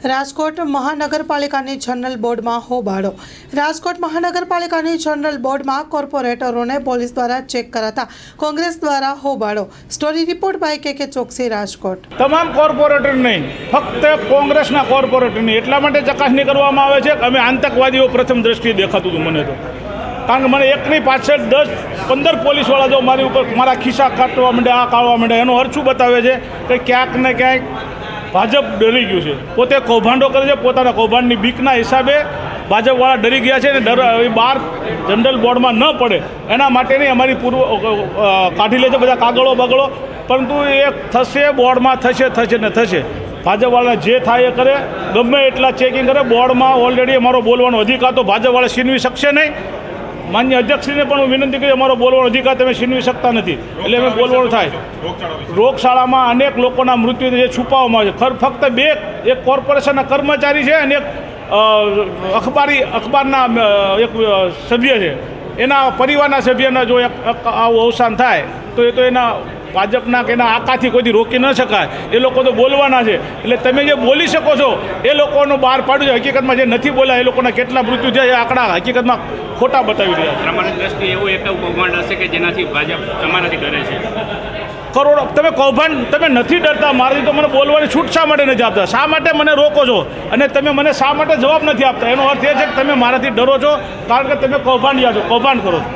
રાજકોટ મહાનગરપાલિકાની જનરલ બોર્ડમાં હોબાળો। રાજકોટ મહાનગરપાલિકાની જનરલ બોર્ડમાં કોર્પોરેટરોને પોલીસ દ્વારા ચેક કરાતા કોંગ્રેસ દ્વારા હોબાળો। સ્ટોરી રિપોર્ટ બાય કે ચોકસી, રાજકોટ। તમામ કોર્પોરેટર નહીં, ફક્ત કોંગ્રેસના કોર્પોરેટરની એટલા માટે ચકાસણી કરવામાં આવે છે કે અમે આતંકવાદીઓ પ્રથમ દ્રષ્ટિએ દેખાતું હતું મને તો, કારણ કે મને એકની પાછળ 10-15 પોલીસવાળા જો મારી ઉપર મારા ખિસ્સા કાઢવા માંડે, આ કાઢવા માંડે, એનો અર્થ શું બતાવે છે કે ક્યાંક ને ક્યાંક ભાજપ ડરી ગયું છે, પોતે કૌભાંડો કરે છે, પોતાના કૌભાંડની બીકના હિસાબે ભાજપવાળા ડરી ગયા છે અને ડર બહાર જનરલ બોર્ડમાં ન પડે એના માટેની અમારી કાઢી લે છે બધા કાગળો બગળો, પરંતુ એ થશે, બોર્ડમાં થશે ને થશે। ભાજપવાળા જે થાય એ કરે, ગમે એટલા ચેકિંગ કરે, બોર્ડમાં ઓલરેડી અમારો બોલવાનો અધિકાર તો ભાજપવાળા છીનવી શકશે નહીં। માન્ય અધ્યક્ષશ્રીને પણ હું વિનંતી કરી, અમારો બોલવાનો અધિકાર તમે છીનવી શકતા નથી, એટલે અમે બોલવાનું થાય। રોગશાળામાં અનેક લોકોના મૃત્યુ જે છુપાવવામાં આવે છે, ફક્ત બે, એક કોર્પોરેશનના કર્મચારી છે અને એક અખબારના એક સભ્ય છે, એના પરિવારના સભ્યના જો આવું અવસાન થાય તો એ તો એના ભાજપના કે એના આકાથી કોઈથી રોકી ન શકાય, એ લોકો તો બોલવાના છે। એટલે તમે જે બોલી શકો છો એ લોકોનું બહાર પાડ્યું છે, હકીકતમાં જે નથી બોલ્યા એ લોકોના કેટલા મૃત્યુ થયા એ આંકડા હકીકતમાં ખોટા બતાવી રહ્યા છે। તમારી દ્રષ્ટિએ એવું એક કૌભાંડ હશે કે જેનાથી ભાજપ તમારાથી ડરે છે? કરોડો તમે કૌભાંડ તમે નથી ડરતા, મારાથી તો મને બોલવાની છૂટ શા માટે નથી આપતા? શા માટે મને રોકો છો અને તમે મને શા માટે જવાબ નથી આપતા? એનો અર્થ એ છે કે તમે મારાથી ડરો છો, કારણ કે તમે કૌભાંડિયા છો, કૌભાંડ કરો છો।